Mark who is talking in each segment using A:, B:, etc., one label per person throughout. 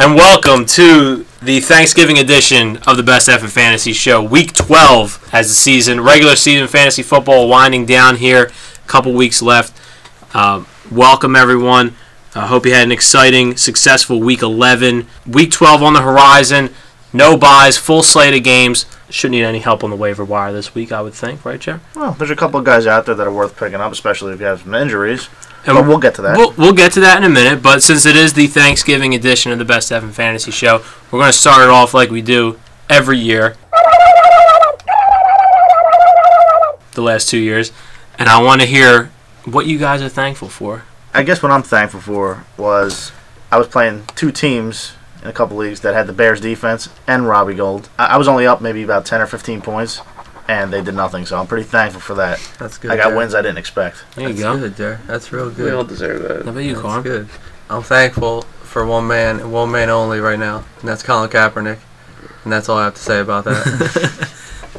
A: and welcome to the Thanksgiving edition of the Best F in Fantasy Show. Week 12 as the season, regular season fantasy football winding down here. A couple weeks left. Welcome, everyone. I hope you had an exciting, successful Week 11. Week 12 on the horizon. No buys, full slate of games. Shouldn't need any help on the waiver wire this week, I would think. Right, Jer?
B: Well, there's a couple of guys out there that are worth picking up, especially if you have some injuries. But we'll get to that.
A: We'll get to that in a minute, but since it is the Thanksgiving edition of the Best F in Fantasy Show, we're going to start it off like we do every year, the last 2 years, and I want to hear what you guys are thankful for.
B: I guess what I'm thankful for was I was playing two teams in a couple leagues that had the Bears defense and Robbie Gould. I was only up maybe about 10 or 15 points, and they did nothing, so I'm pretty thankful for that.
C: That's good.
B: I got wins I didn't expect.
A: There you go.
C: That's good, Jer. That's real good.
D: We all deserve that.
A: How about you, Carm?
C: That's good. I'm thankful for one man and one man only right now, and that's Colin Kaepernick. And that's all I have to say about that.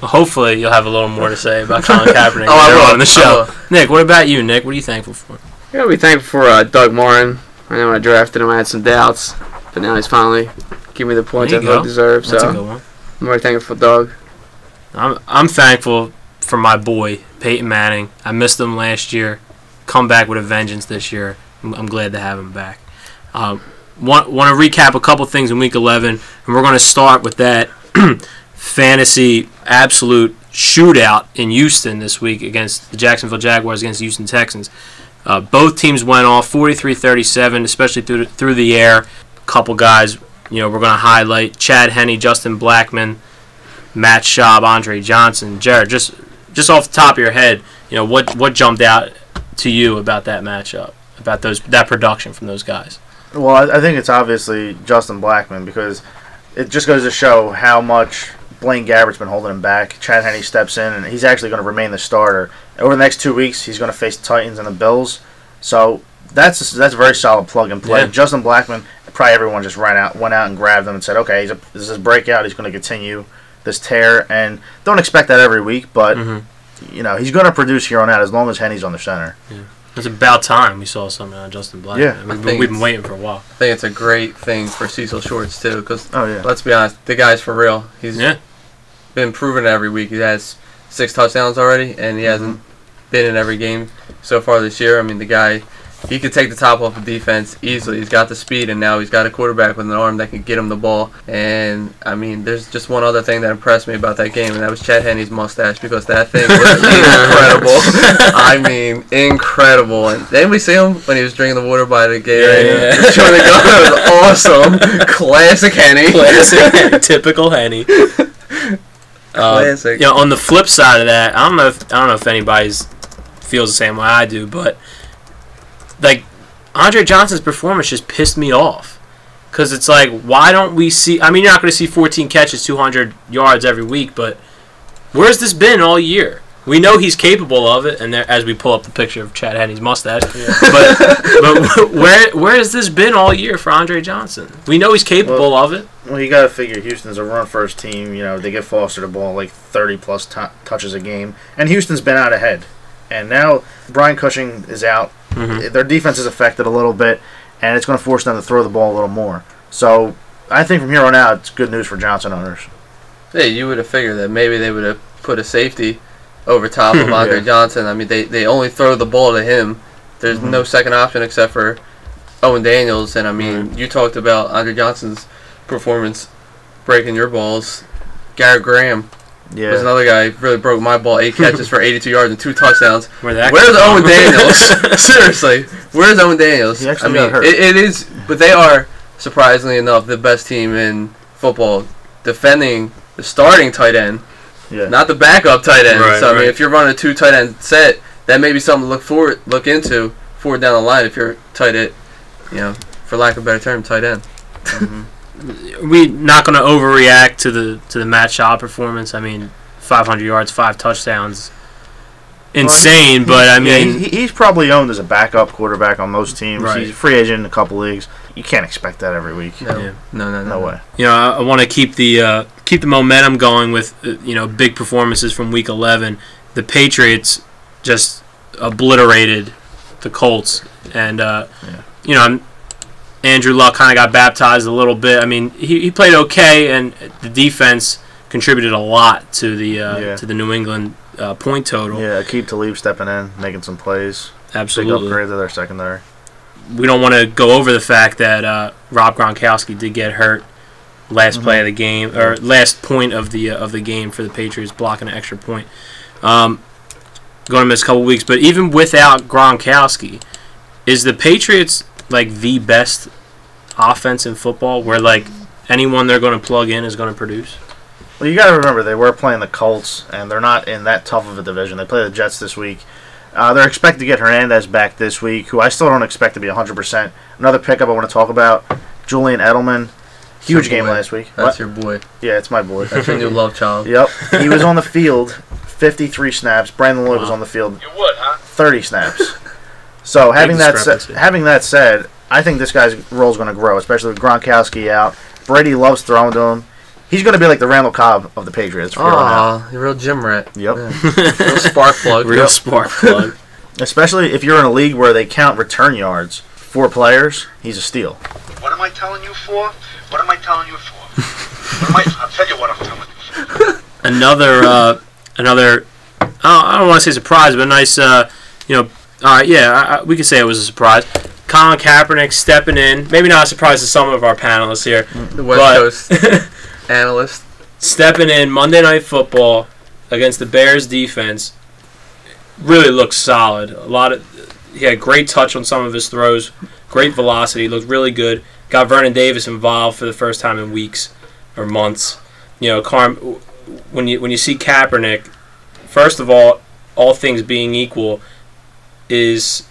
A: Well, hopefully you'll have a little more to say about Colin Kaepernick
C: I will.
A: on the show. Nick, what about you, Nick? What are you thankful for?
D: I gotta be thankful for Doug Morin. I know when I drafted him, I had some doubts, but now he's finally giving me the points I thought I deserved.
A: That's
D: so
A: a good one.
D: I'm very thankful for Doug.
A: I'm thankful for my boy, Peyton Manning. I missed him last year. Come back with a vengeance this year. I'm glad to have him back. Want to recap a couple things in Week 11, and we're going to start with that fantasy absolute shootout in Houston this week against the Jacksonville Jaguars against the Houston Texans. Both teams went off 43-37, especially through the air. A couple guys, we're going to highlight: Chad Henne, Justin Blackmon, Matt Schaub, Andre Johnson. Jared, just off the top of your head, what jumped out to you about that matchup, about that production from those guys?
B: Well, I think it's obviously Justin Blackmon because it just goes to show how much Blaine Gabbert's been holding him back. Chad Henne steps in, and he's actually going to remain the starter. Over the next 2 weeks, he's going to face the Titans and the Bills. So that's a very solid plug and play.
A: Yeah.
B: Justin Blackmon, probably everyone just went out and grabbed him and said, okay, this is his breakout. He's going to continue this tear, and don't expect that every week, but he's going to produce here on out as long as Henne's on the center.
A: Yeah. It's about time we saw something on Justin Blackmon.
B: Yeah.
A: We've been waiting for a while.
C: I think it's a great thing for Cecil Shorts, too, because let's be honest, the guy's for real. He's been proving it every week. He has 6 touchdowns already, and he hasn't been in every game so far this year. I mean, the guy, he could take the top off the defense easily. He's got the speed, and now he's got a quarterback with an arm that can get him the ball. And, I mean, there's just one other thing that impressed me about that game, and that was Chad Henne's mustache, because that thing was incredible. I mean, incredible. And didn't we see him when he was drinking the water by the Gatorade?
A: Yeah.
C: Chewing the gum? It was awesome. Classic Henne.
A: Classic, typical Henne.
C: Classic.
A: On the flip side of that, I don't know if anybody feels the same way I do, but like Andre Johnson's performance just pissed me off, because it's like, why don't we see? I mean, you're not going to see 14 catches, 200 yards every week, but where's this been all year? We know he's capable of it, and as we pull up the picture of Chad Henne's mustache, but where has this been all year for Andre Johnson? We know he's capable of it.
B: Well, you got to figure Houston's a run-first team. They give Foster the ball like 30-plus touches a game, and Houston's been out ahead. And now Brian Cushing is out. Their defense is affected a little bit, and it's going to force them to throw the ball a little more. So I think from here on out, it's good news for Johnson owners.
C: Yeah, you would have figured that maybe they would have put a safety over top of Andre Johnson. I mean, they only throw the ball to him. There's no second option except for Owen Daniels. And, I mean, you talked about Andre Johnson's performance breaking your balls. Garrett Graham was another guy who really broke my ball. 8 catches for 82 yards and 2 touchdowns. Where's Owen Daniels? Seriously, where's Owen Daniels?
B: He actually got hurt.
C: It is, but they are, surprisingly enough, the best team in football defending the starting tight end.
B: Yeah.
C: Not the backup tight end.
A: Right,
C: I mean, if you're running a 2 tight end set, that may be something to look into forward down the line if you're tight end, for lack of a better term, tight end.
A: We're not going to overreact to the Matt Schaub performance. I mean, 500 yards, 5 touchdowns, insane. But I mean,
B: he's probably owned as a backup quarterback on most teams.
A: Right.
B: He's a free agent in a couple leagues. You can't expect that every week.
C: No
B: way.
A: I want to keep the momentum going with big performances from Week 11. The Patriots just obliterated the Colts, and Andrew Luck kind of got baptized a little bit. I mean, he played okay, and the defense contributed a lot to the New England point total.
B: Yeah, Aqib Talib stepping in, making some plays.
A: Absolutely.
B: Big upgrade to their secondary.
A: We don't want to go over the fact that Rob Gronkowski did get hurt last play of the game, or last point of the game for the Patriots, blocking an extra point. Going to miss a couple weeks, but even without Gronkowski, is the Patriots like the best offense in football, where like anyone they're going to plug in is going to produce?
B: Well, you got to remember they were playing the Colts, and they're not in that tough of a division. They play the Jets this week. They're expected to get Hernandez back this week, who I still don't expect to be 100%. Another pickup I want to talk about, Julian Edelman. Huge game last week.
C: That's your boy.
B: Yeah, it's my boy.
C: That's your new love child.
B: Yep. He was on the field 53 snaps. Brandon Lloyd was on the field 30 snaps. So having that said, I think this guy's role is going to grow, especially with Gronkowski out. Brady loves throwing to him. He's going to be like the Randall Cobb of the Patriots.
C: Oh, you're a real gym rat.
B: Yep.
C: Yeah. Real spark plug.
A: Real spark plug.
B: Especially if you're in a league where they count return yards for players, he's a steal.
E: What am I telling you for? What am I telling you for? I'll tell you what I'm telling you for.
A: Another. I don't want to say surprise, but a nice. We could say it was a surprise. Colin Kaepernick stepping in. Maybe not a surprise to some of our panelists here.
C: The West Coast analyst
A: stepping in Monday Night Football against the Bears defense. Really looked solid. He had great touch on some of his throws. Great velocity. Looked really good. Got Vernon Davis involved for the first time in weeks or months. When you see Kaepernick, first of all things being equal, is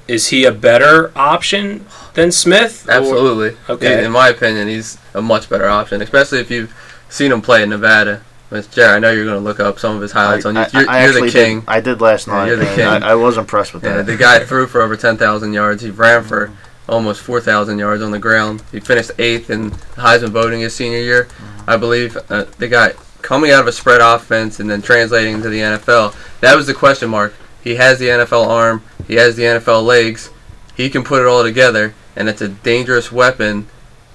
A: he a better option than Smith?
C: Absolutely. Okay. In my opinion, he's a much better option, especially if you've seen him play in Nevada. Jared, I know you're going to look up some of his highlights on YouTube. You're the king.
B: I did last night.
C: You're the king.
B: I was impressed with that.
C: The guy threw for over 10,000 yards. He ran for almost 4,000 yards on the ground. He finished 8th in Heisman voting his senior year, I believe. The guy coming out of a spread offense and then translating into the NFL, that was the question mark. He has the NFL arm. He has the NFL legs. He can put it all together, and it's a dangerous weapon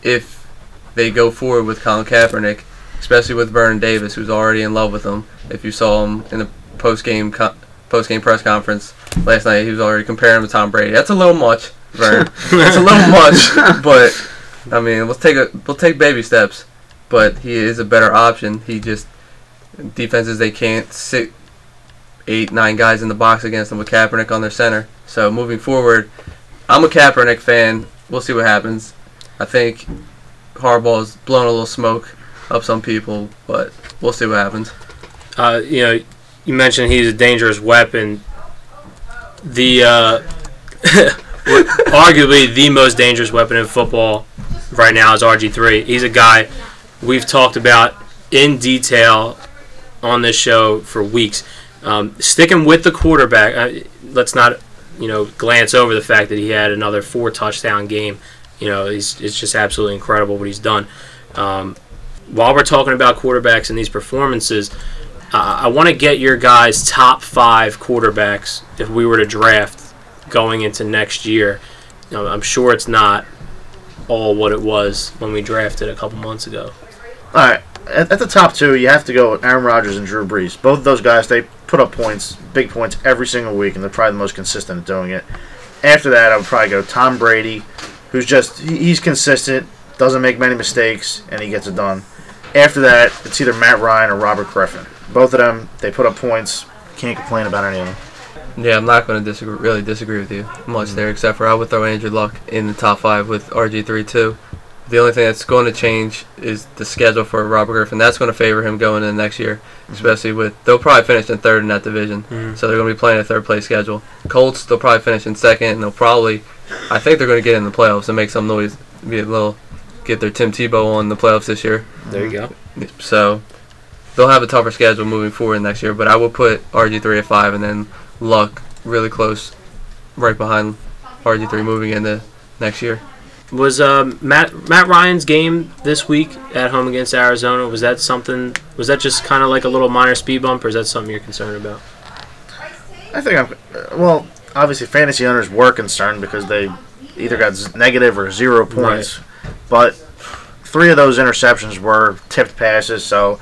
C: if they go forward with Colin Kaepernick, especially with Vernon Davis, who's already in love with him. If you saw him in the post-game press conference last night, he was already comparing him to Tom Brady. That's a little much, Vern. It's a little much, but I mean, we'll take baby steps. But he is a better option. He just defenses they can't sit 8, 9 guys in the box against him with Kaepernick on their center. So moving forward, I'm a Kaepernick fan. We'll see what happens. I think Harbaugh's blown a little smoke up some people, but we'll see what happens.
A: You mentioned he's a dangerous weapon. The arguably the most dangerous weapon in football right now is RG3. He's a guy we've talked about in detail on this show for weeks. Sticking with the quarterback, let's not glance over the fact that he had another 4-touchdown game. It's just absolutely incredible what he's done. While we're talking about quarterbacks and these performances, I want to get your guys' top 5 quarterbacks if we were to draft going into next year. I'm sure it's not all what it was when we drafted a couple months ago.
B: All right. At the top 2, you have to go with Aaron Rodgers and Drew Brees. Both of those guys, they put up points, big points, every single week, and they're probably the most consistent at doing it. After that, I would probably go Tom Brady, who's he's consistent, doesn't make many mistakes, and he gets it done. After that, it's either Matt Ryan or Robert Griffin. Both of them, they put up points. Can't complain about any of them.
C: Yeah, I'm not going to really disagree with you much there, except for I would throw Andrew Luck in the top 5 with RG3 too. The only thing that's going to change is the schedule for Robert Griffin. That's going to favor him going into next year, especially they'll probably finish in 3rd in that division, so they're going to be playing a 3rd-place schedule. Colts, they'll probably finish in 2nd, and I think they're going to get in the playoffs and make some noise, get their Tim Tebow on the playoffs this year.
A: There you go.
C: So they'll have a tougher schedule moving forward next year, but I will put RG3 at 5 and then Luck really close right behind RG3 moving into next year.
A: Was Matt Ryan's game this week at home against Arizona, was that just kind of like a little minor speed bump, or is that something you're concerned about?
B: I think obviously fantasy owners were concerned because they either got negative or 0 points. Right. But 3 of those interceptions were tipped passes, so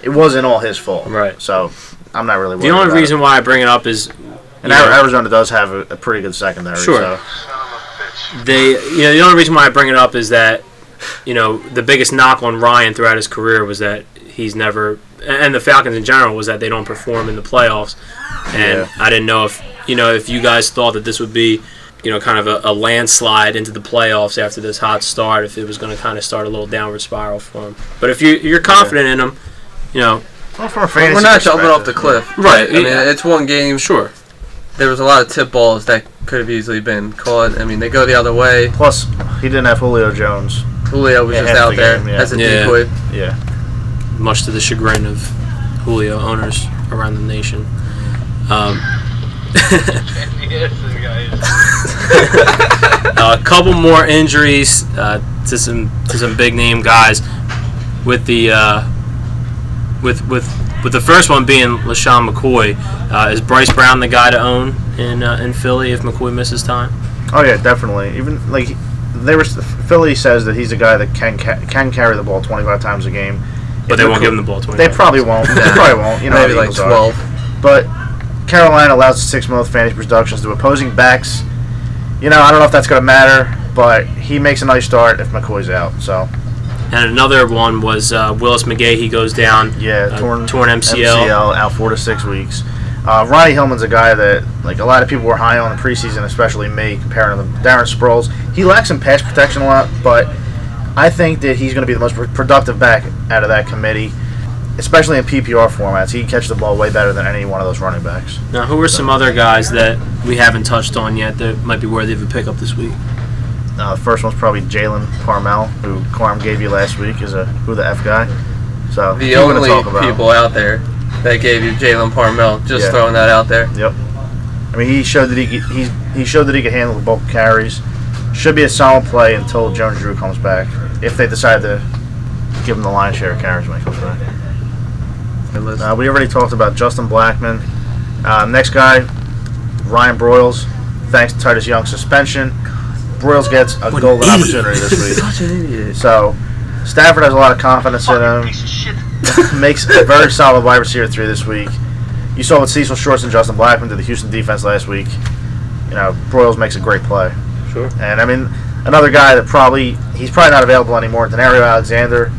B: it wasn't all his fault.
A: Right.
B: So I'm not really worried.
A: The only reason why I bring it up is,
B: and Arizona does have a pretty good secondary.
A: Sure.
B: So.
A: The only reason why I bring it up is that, the biggest knock on Ryan throughout his career was that he's never, and the Falcons in general, was that they don't perform in the playoffs. And I didn't know if you guys thought that this would be, kind of a landslide into the playoffs after this hot start, if it was going to kind of start a little downward spiral for him. But if you're confident in him,
B: well, from a fantasy
C: we're not jumping off the cliff.
A: Right.
C: I mean, it's one game.
A: Sure.
C: There was a lot of tip balls that could have easily been caught. I mean, they go the other way.
B: Plus, he didn't have Julio Jones.
C: Julio was just out there as a decoy.
B: Yeah.
A: Much to the chagrin of Julio owners around the nation. A couple more injuries to some big name guys, with the with the first one being LaShawn McCoy. Is Bryce Brown the guy to own in Philly if McCoy misses time?
B: Oh yeah, definitely. Even Philly says that he's a guy that can carry the ball 25 times a game.
A: But they won't give him the ball 25.
B: They probably won't. They probably won't.
C: Maybe like 12.
B: But Carolina allows the 6th most fantasy productions to opposing backs. I don't know if that's going to matter, but he makes a nice start if McCoy's out. So. And
A: another one was Willis McGahee. He goes down.
B: Yeah, torn
A: MCL.
B: Out 4 to 6 weeks. Ronnie Hillman's a guy that a lot of people were high on in preseason, especially me, comparing him to Darren Sproles. He lacks in pass protection a lot, but I think that he's going to be the most productive back out of that committee, especially in PPR formats. He catches the ball way better than any one of those running backs.
A: Now, who are some other guys that we haven't touched on yet that might be worthy of a pickup this week?
B: The first one's probably Jalen Parmel, who Carm gave you last week as a who the F guy. So
C: the only people out there that gave you Jalen Parmel, throwing that out there.
B: Yep. I mean, he showed that he showed that he could handle the bulk carries. Should be a solid play until Jones Drew comes back, if they decide to give him the lion's share of carries when he comes back. We already talked about Justin Blackmon. Next guy, Ryan Broyles. Thanks to Titus Young's suspension, Broyles gets a golden opportunity this week.
C: Such an idiot.
B: So Stafford has a lot of confidence in him. Makes a very solid wide receiver 3 this week. You saw what Cecil Shorts and Justin Blackmon did the Houston defense last week. Broyles makes a great play.
A: Sure.
B: And I mean, another guy that he's probably not available anymore, Denario Alexander.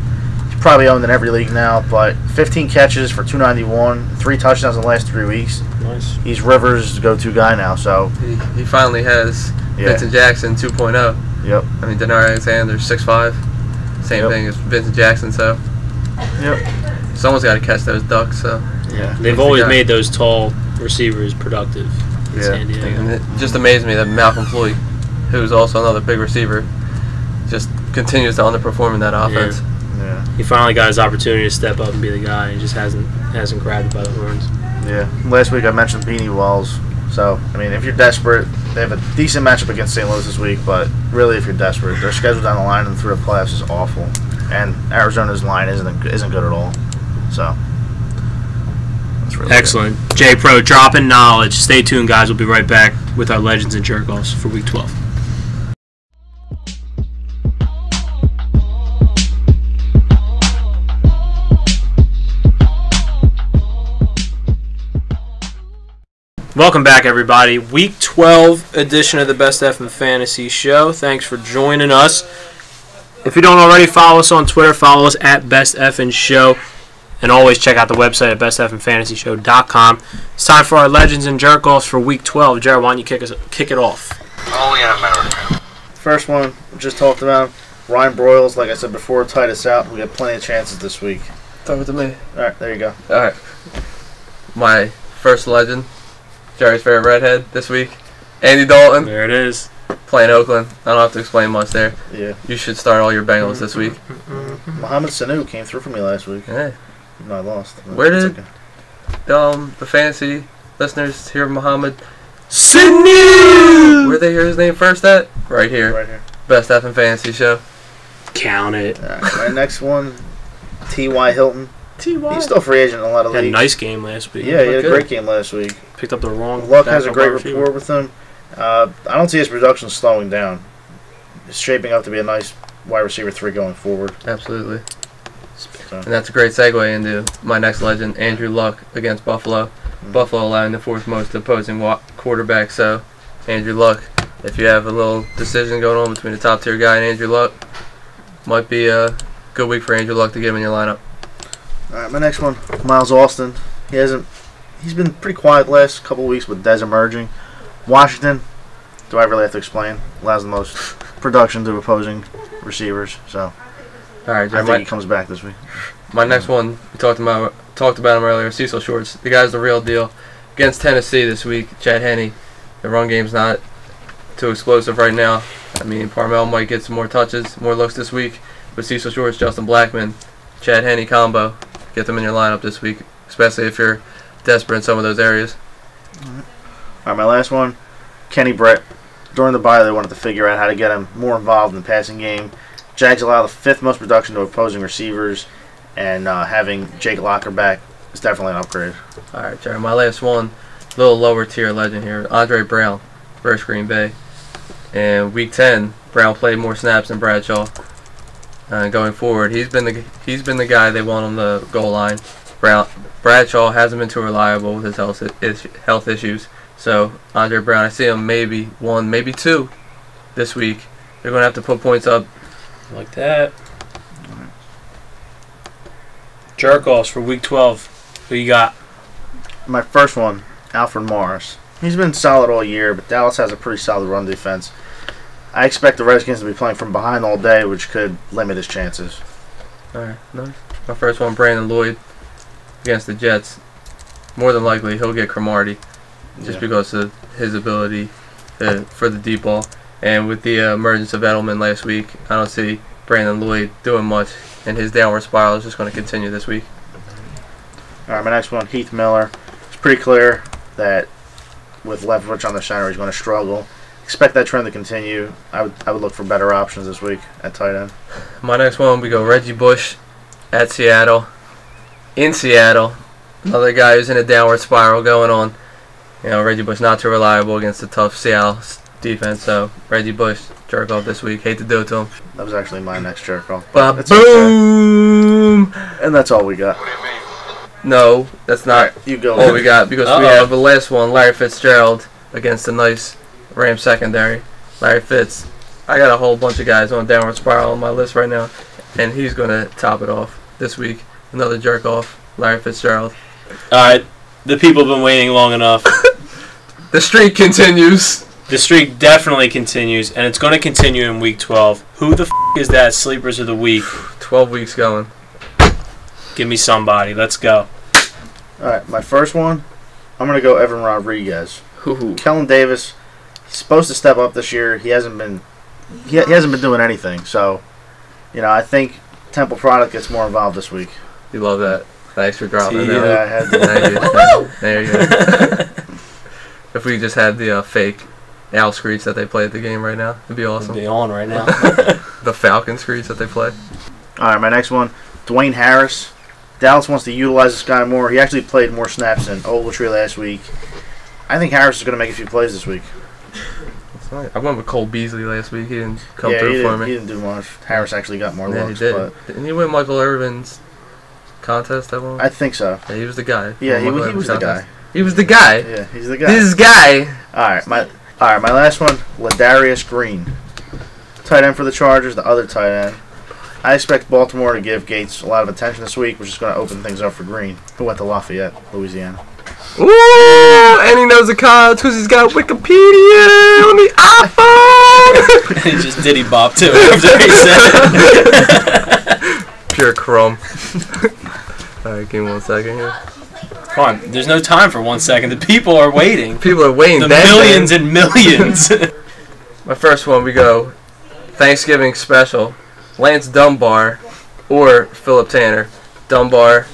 B: He's probably owned in every league now, but 15 catches for 291, 3 touchdowns in the last 3 weeks.
A: Nice.
B: He's Rivers' go-to guy now. So
C: he finally has Vincent Jackson 2.0.
B: Yep.
C: I mean, Denario Alexander 6'5", same thing as Vincent Jackson. So
B: yep.
C: Someone's got to catch those ducks. So
B: yeah,
A: they've always made those tall receivers productive in San Diego.
C: And it just amazed me that Malcolm Floyd, who's also another big receiver, just continues to underperform in that offense.
B: Yeah.
A: He finally got his opportunity to step up and be the guy. He just hasn't grabbed it by the horns.
B: Yeah. Last week I mentioned Beanie Walls. So, I mean, if you're desperate, they have a decent matchup against St. Louis this week, but really if you're desperate, their schedule down the line and through the playoffs is awful. And Arizona's line isn't good at all. So, that's really
A: excellent. J Pro dropping knowledge. Stay tuned, guys. We'll be right back with our Legends and Jerkoffs for Week 12. Welcome back, everybody. Week 12 edition of the Best F in Fantasy Show. Thanks for joining us. If you don't already follow us on Twitter, follow us at Best F and Show. And always check out the website at bestfnfantasyshow.com. It's time for our Legends and Jerkoffs for Week 12. Jared, why don't you kick it off?
E: Only in America.
B: First one we just talked about, Ryan Broyles. Like I said before, tied us out. We got plenty of chances this week.
C: Throw it to me.
B: All right, there you go.
C: All right. My first legend, Jerry's favorite redhead this week, Andy Dalton.
A: There it is.
C: Playing Oakland. I don't have to explain much there.
B: Yeah.
C: You should start all your Bengals this week.
B: Mohamed Sanu came through for me last week.
C: Yeah.
B: No, I lost.
C: Where did the fantasy listeners hear Mohamed
A: Sanu?
C: Where they hear his name first at? Right here.
B: Right here.
C: Best F in Fantasy Show.
A: Count it.
B: My next one, T.Y. Hilton.
C: T.Y.
B: He's still free agent in a lot of
A: Had
B: leagues.
A: a nice game last week.
B: Yeah, he had a great game last week.
A: Picked up the wrong.
B: Luck has a great rapport with him. I don't see his production slowing down. It's shaping up to be a nice wide receiver 3 going forward.
C: Absolutely.
B: So.
C: And that's a great segue into my next legend, Andrew Luck against Buffalo. Buffalo allowing the 4th most opposing quarterback. So, Andrew Luck, if you have a little decision going on between the top tier guy and Andrew Luck, might be a good week for Andrew Luck to get him in your lineup.
B: All right, my next one, Miles Austin. He's been pretty quiet the last couple of weeks with Dez emerging. Washington, do I really have to explain? Allows the most production to opposing receivers. So,
C: all right,
B: I think he comes back this week.
C: My next one, we talked about him earlier, Cecil Shorts. The guy's the real deal. Against Tennessee this week, Chad Henne, the run game's not too explosive right now. I mean, Parmel might get some more touches, more looks this week. But Cecil Shorts, Justin Blackman, Chad Henne combo, get them in your lineup this week, especially if you're desperate in some of those areas.
B: All right, my last one, Kenny Brett. During the bye, they wanted to figure out how to get him more involved in the passing game. Jags allow the 5th most production to opposing receivers, and having Jake Locker back is definitely an upgrade.
C: All right, Jerry, my last one, a little lower tier legend here, Andre Brown versus Green Bay. And week 10, Brown played more snaps than Bradshaw. Going forward, he's been the guy they want on the goal line. Bradshaw hasn't been too reliable with his health issues. So Andre Brown, I see him maybe 1, maybe 2 this week. They're going to have to put points up.
A: Like that. Jerkoffs for week 12. Who you got?
B: My first one, Alfred Morris. He's been solid all year, but Dallas has a pretty solid run defense. I expect the Redskins to be playing from behind all day, which could limit his chances.
C: All right, nice. My first one, Brandon Lloyd against the Jets. More than likely, he'll get Cromartie just because of his ability for the deep ball. And with the emergence of Edelman last week, I don't see Brandon Lloyd doing much, and his downward spiral is just going to continue this week.
B: All right, my next one, Heath Miller. It's pretty clear that with Leftwich on the center, he's going to struggle. Expect that trend to continue. I would look for better options this week at tight end.
C: My next one, we go Reggie Bush at Seattle. In Seattle, another guy who's in a downward spiral going on. You know, Reggie Bush not too reliable against the tough Seattle defense. So Reggie Bush, jerk off this week. Hate to do it to him.
B: That was actually my next jerk off.
C: Boom!
B: Okay. And that's all we got.
C: No, that's not
B: right, you go.
C: all we got because we have the last one, Larry Fitzgerald against the nice Rams secondary. Larry Fitz. I got a whole bunch of guys on downward spiral on my list right now, and he's going to top it off this week. Another jerk off, Larry Fitzgerald.
A: All right, the people have been waiting long enough.
C: The streak continues.
A: The streak definitely continues, and it's going to continue in week 12. Who the is that sleepers of the week?
C: 12 weeks going.
A: Give me somebody. Let's go.
B: All right, my first one, I'm going to go Evan Rodriguez.
C: Ooh.
B: Kellen Davis, he's supposed to step up this year. He hasn't been doing anything. So, I think Temple Product gets more involved this week.
C: You love that. Thanks for dropping it.
B: Yeah, I had to.
C: There you go. If we just had the fake owl screech that they play at the game right now, it'd be awesome.
A: It'd be on right now.
C: The Falcon screech that they play.
B: All right, my next one, Dwayne Harris. Dallas wants to utilize this guy more. He actually played more snaps than Ogletree last week. I think Harris is going to make a few plays this week.
C: That's right. I went with Cole Beasley last week. He didn't come through for me.
B: He didn't do much. Harris actually got more looks.
C: He did.
B: But
C: Didn't he win Michael Irvin's contest that one?
B: I think so.
C: Yeah, he was the guy.
B: Yeah, he was the guy.
C: He was the guy.
B: Yeah, he's the guy.
C: This guy.
B: All right, my last one, Ladarius Green. Tight end for the Chargers, the other tight end. I expect Baltimore to give Gates a lot of attention this week, which is going to open things up for Green, who went to Lafayette, Louisiana.
C: Ooh, and he knows the cards because he's got Wikipedia on the iPhone.
A: He just diddy bop too after he said it.
C: Pure crumb. All right, give me 1 second here.
A: Come on, there's no time for 1 second. The people are waiting.
C: People are waiting.
A: The millions and millions.
C: My first one, we go Thanksgiving special. Lance Dunbar or Philip Tanner. Dunbar,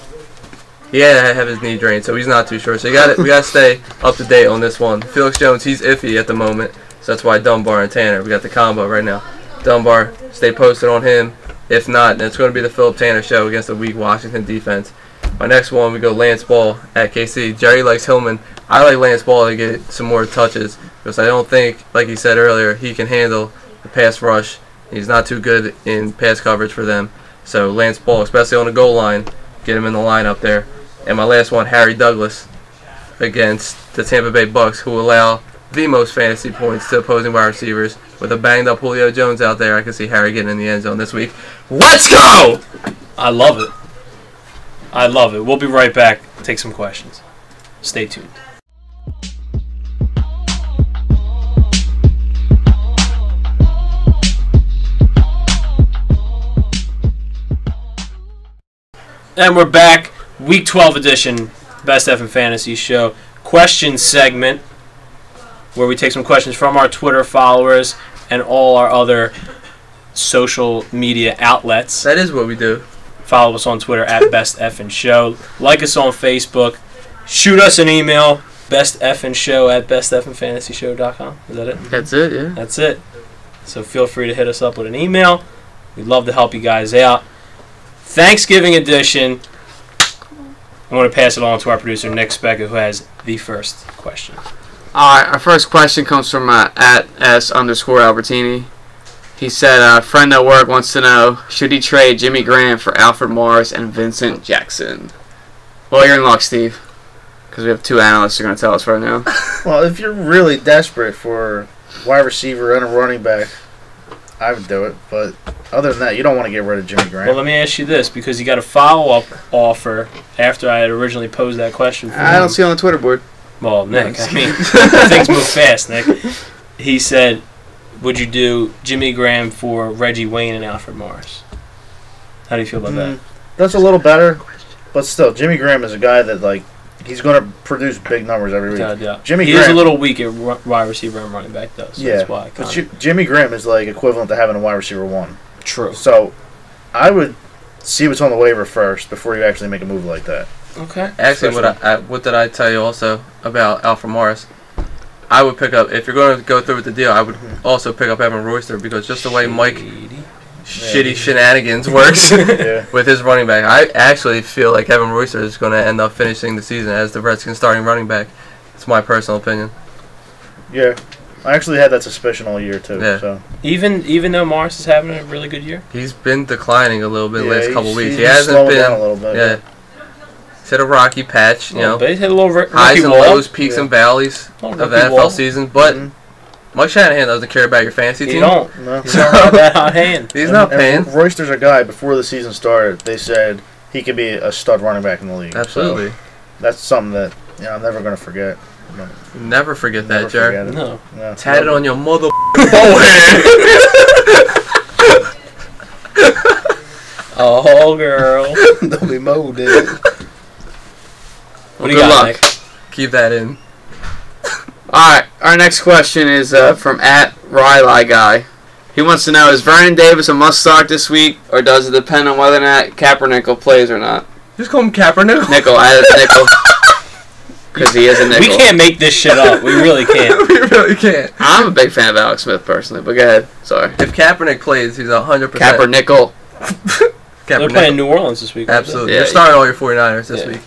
C: he had to have his knee drained, so he's not too sure. So we got to stay up to date on this one. Felix Jones, he's iffy at the moment, so that's why Dunbar and Tanner. We got the combo right now. Dunbar, stay posted on him. If not, then it's going to be the Philip Tanner show against the weak Washington defense. My next one, we go Lance Ball at KC. Jerry likes Hillman. I like Lance Ball to get some more touches because I don't think, like he said earlier, he can handle the pass rush. He's not too good in pass coverage for them. So Lance Ball, especially on the goal line, get him in the lineup there. And my last one, Harry Douglas against the Tampa Bay Bucks, who allow the most fantasy points to opposing wide receivers. With a banged-up Julio Jones out there, I can see Harry getting in the end zone this week. Let's go!
A: I love it. I love it. We'll be right back. Take some questions. Stay tuned. And we're back. Week 12 edition, Best F in Fantasy Show. Question segment, where we take some questions from our Twitter followers and all our other social media outlets.
C: That is what we do.
A: Follow us on Twitter at Best Effin' Show. Like us on Facebook. Shoot us an email, besteffinshow at besteffinfantasyshow.com. Is that it?
D: That's it, yeah.
A: That's it. So feel free to hit us up with an email. We'd love to help you guys out. Thanksgiving edition. I want to pass it on to our producer, Nick Specker, who has the first question.
D: All right, our first question comes from at S_Albertini. He said, a friend at work wants to know, should he trade Jimmy Graham for Alfred Morris and Vincent Jackson? Well, you're in luck, Steve, because we have two analysts who are going to tell us right now.
B: Well, if you're really desperate for wide receiver and a running back, I would do it. But other than that, you don't want to get rid of Jimmy Graham.
A: Well, let me ask you this, because you got a follow-up offer after I had originally posed that question for
D: I don't see it on the Twitter board.
A: Well, Nick, I mean, things move fast, Nick. He said, would you do Jimmy Graham for Reggie Wayne and Alfred Morris? How do you feel about that?
B: That's a little better, but still, Jimmy Graham is a guy that, like, he's going to produce big numbers every week.
A: Yeah.
B: Jimmy
A: he
B: Graham
A: is a little weak at wide receiver and running back, though, so
B: yeah,
A: that's why.
B: But Jimmy Graham is, like, equivalent to having a wide receiver one.
A: True.
B: So, I would see what's on the waiver first before you actually make a move like that.
A: Okay.
C: Actually, what did I tell you also about Alfred Morris? I would pick up, if you're going to go through with the deal, I would also pick up Evan Royster, because just the way Mike shitty shenanigans works with his running back, I actually feel like Evan Royster is going to end up finishing the season as the Redskins starting running back. It's my personal opinion.
B: Yeah. I actually had that suspicion all year, too.
C: Yeah.
B: So.
A: Even though Morris is having a really good year?
C: He's been declining a little bit the last couple weeks. He
B: he's
C: hasn't
B: slowing
C: been
B: down a little bit.
C: Yeah. He's hit a rocky patch, you know.
A: But he's hit a little
C: highs and
A: wall.
C: lows, peaks and valleys of the NFL season. But Mike Shanahan doesn't care about your fantasy team.
A: He don't.
B: No.
A: He's not about that hot hand.
C: He's not paying.
B: Royster's a guy, before the season started, they said he could be a stud running back in the league.
C: Absolutely.
B: So that's something that I'm never going to forget.
C: Never forget that, Jared.
A: No.
C: Tat it on your mother forehead.
A: Oh, girl.
B: Don't be molded.
A: What do you got, Nick?
C: Keep that in.
D: Alright, our next question is from at Riley Guy. He wants to know, is Vernon Davis a must-start this week, or does it depend on whether or not Kaepernick plays or not?
C: Just call him Kaepernick.
D: Nickel, I added nickel. Because he is a nickel.
A: We can't make this shit up. We really can't.
C: We really can't.
D: I'm a big fan of Alex Smith, personally, but go ahead. Sorry.
C: If Kaepernick plays, he's 100%.
D: Kaepernick.
A: They're playing New Orleans this week.
C: Absolutely.
D: Yeah,
C: They're starting all your 49ers this week.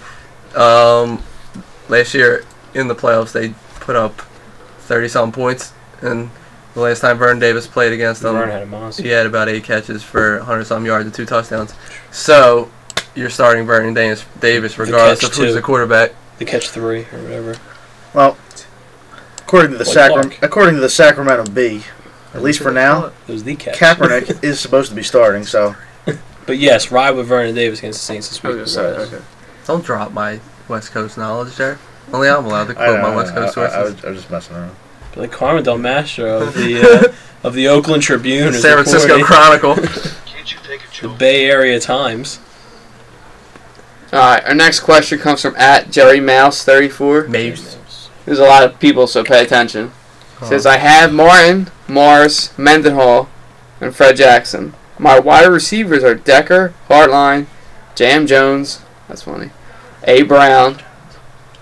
C: Last year in the playoffs, they put up 30-something points, and the last time Vernon Davis played against them,
A: Vernon had a monster.
C: he had about 8 catches for 100-something yards and 2 touchdowns. So you're starting Vernon Davis regardless of who's the quarterback.
A: The catch 3 or whatever.
B: Well, according to the Sacramento Bee, at least for now,
A: it was the catch.
B: Kaepernick is supposed to be starting. So,
A: but yes, ride with Vernon Davis against the Saints this week.
B: okay.
C: Don't drop my West Coast knowledge there. Only I'm allowed to quote my West Coast sources.
B: I was just messing around.
A: Like Carmen Del Mastro of the Oakland Tribune,
C: San Francisco Chronicle,
E: Can't you take a
A: the
E: joke?
A: Bay Area Times.
D: Alright, our next question comes from at Jerry Mouse 34.
C: Mabes.
D: There's a lot of people, so pay attention. Says, I have Martin, Morris, Mendenhall, and Fred Jackson. My wide receivers are Decker, Hartline, Jam Jones, that's funny, A. Brown,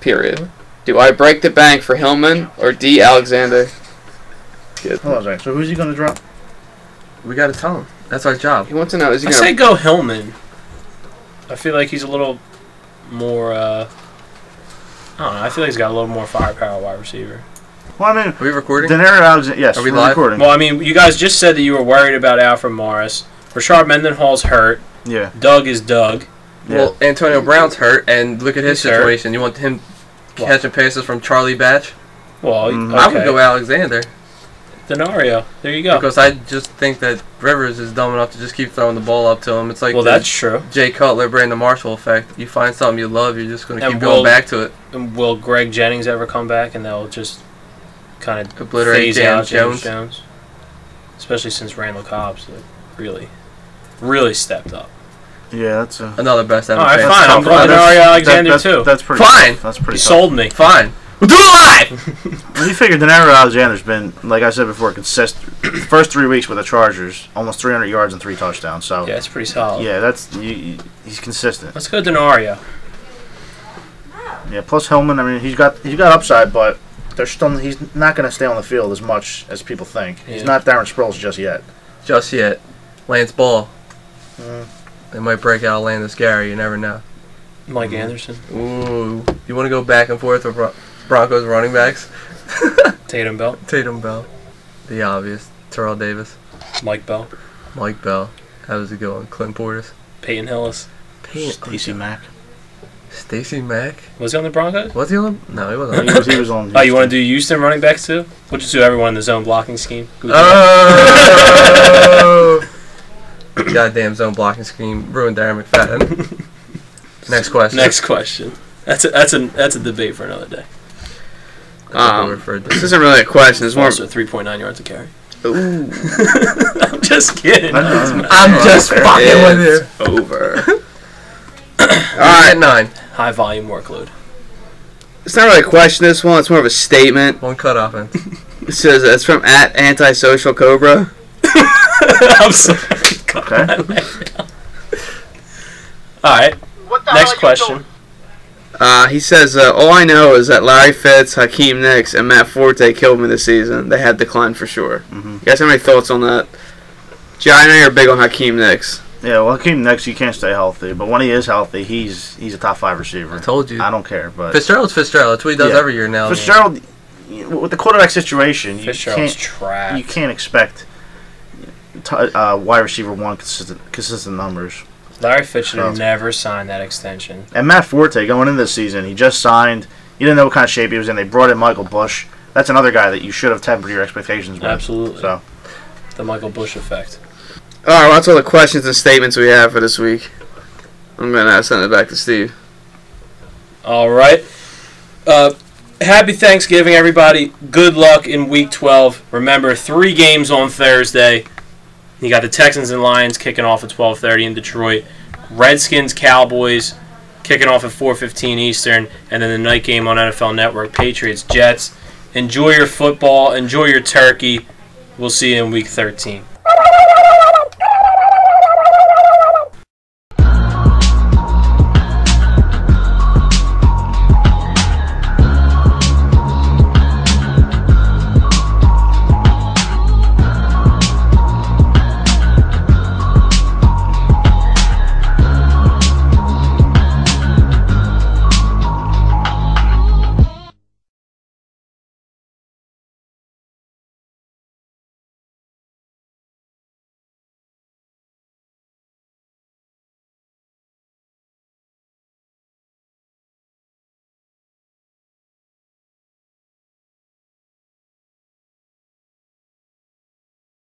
D: period. Do I break the bank for Hillman or D. Alexander?
B: Hold on a second. So who's he going to drop?
C: We got to tell him. That's our job.
D: He wants to know, is he
A: I
D: going
A: say go Hillman. I feel like he's a little more. I don't know. I feel like he's got a little more firepower wide receiver.
B: Well, I mean,
C: are we recording?
B: Denario Alexander. Yes,
C: are we
B: we're
C: live?
B: recording.
A: Well, I mean, you guys just said that you were worried about Alfred Morris. Rashard Mendenhall's hurt.
B: Yeah.
A: Doug is Doug.
B: Yeah.
C: Well, Antonio Brown's hurt, and look at his
A: He's
C: situation. You want him catching passes from Charlie Batch?
A: Well,
B: Mm-hmm.
A: okay.
C: I would go Alexander.
A: Denario. There you go.
C: Because I just think that Rivers is dumb enough to just keep throwing the ball up to him. It's like
A: that's true.
C: Jay Cutler, Brandon Marshall effect. You find something you love, you're just going to keep
A: And
C: going back to it.
A: And will Greg Jennings ever come back and they'll just kind of
C: Obliterate
A: phase out
C: James
A: James Jones? Especially since Randall Cobb's really stepped up.
B: Yeah, that's
C: another best ever.
A: All right,
C: fan.
A: fine. I'm going Denario Alexander too.
B: That's pretty
C: fine.
B: Tough. That's pretty.
A: You
B: tough.
A: sold me.
C: Fine. We'll do it live!
B: When you figure Denario Alexander's been, like I said before, consistent. First 3 weeks with the Chargers, almost 300 yards and 3 touchdowns. So
A: yeah, it's pretty solid.
B: yeah, he's consistent.
A: Let's go Denario.
B: Yeah, plus Hillman. I mean, he's got upside, but he's not going to stay on the field as much as people think.
A: Yeah.
B: He's not Darren Sproles just yet.
C: Just yet. Lance Ball. They might break out Landis Gary. You never know.
A: Mike Anderson.
C: Ooh. You want to go back and forth with Broncos running backs?
A: Tatum Bell.
C: Tatum Bell. The obvious. Terrell Davis.
A: Mike Bell.
C: Mike Bell. How's it going? Clint Portis.
A: Peyton Hillis.
B: Stacey Mack.
C: Stacey Mack.
A: Was he on the Broncos?
C: Was he on? No, he wasn't.
B: He was on.
A: Oh, you want to do Houston running backs too? We'll just do everyone in the zone blocking scheme.
C: Oh! Goddamn zone blocking scheme ruined Darren McFadden. Next question.
A: Next question. That's a debate for another day.
D: This isn't really a question. It's more
A: Also 3.9 yards a carry.
D: Ooh.
A: I'm just kidding.
C: I'm just fucking with you.
D: Over.
C: Alright, 9.
A: High volume workload.
D: It's not really a question, this one. It's more of a statement.
C: One cut offense.
D: It says it's from @Antisocial Cobra.
A: I'm sorry.
B: Okay.
A: Alright.
E: What the
A: Next
E: hell are
A: question.
E: you doing?
D: He says, all I know is that Larry Fitz, Hakeem Nicks, and Matt Forte killed me this season. They have declined for sure.
B: Mm-hmm.
D: You guys have any thoughts on that? Jay, I know you're big on Hakeem Nicks.
B: Yeah, well, Hakeem Nicks, he can't stay healthy, but when he is healthy, he's a top 5 receiver.
C: I told you.
B: I don't care, but
C: Fitzgerald's Fitzgerald. That's what he does every year now.
B: Fitzgerald, with the quarterback situation,
A: Fitzgerald's trash.
B: you can't expect wide receiver 1 consistent numbers.
A: Larry Fitz should have never signed that extension.
B: And Matt Forte, going into this season, he just signed. You didn't know what kind of shape he was in. They brought in Michael Bush. That's another guy that you should have tempered your expectations with.
A: Absolutely.
B: So,
A: The Michael Bush effect.
D: All right, well, that's all the questions and statements we have for this week. I'm going to send it back to Steve.
A: All right. Happy Thanksgiving, everybody. Good luck in Week 12. Remember, 3 games on Thursday. You got the Texans and Lions kicking off at 12:30 in Detroit. Redskins, Cowboys kicking off at 4:15 Eastern. And then the night game on NFL Network, Patriots, Jets. Enjoy your football. Enjoy your turkey. We'll see you in Week 13.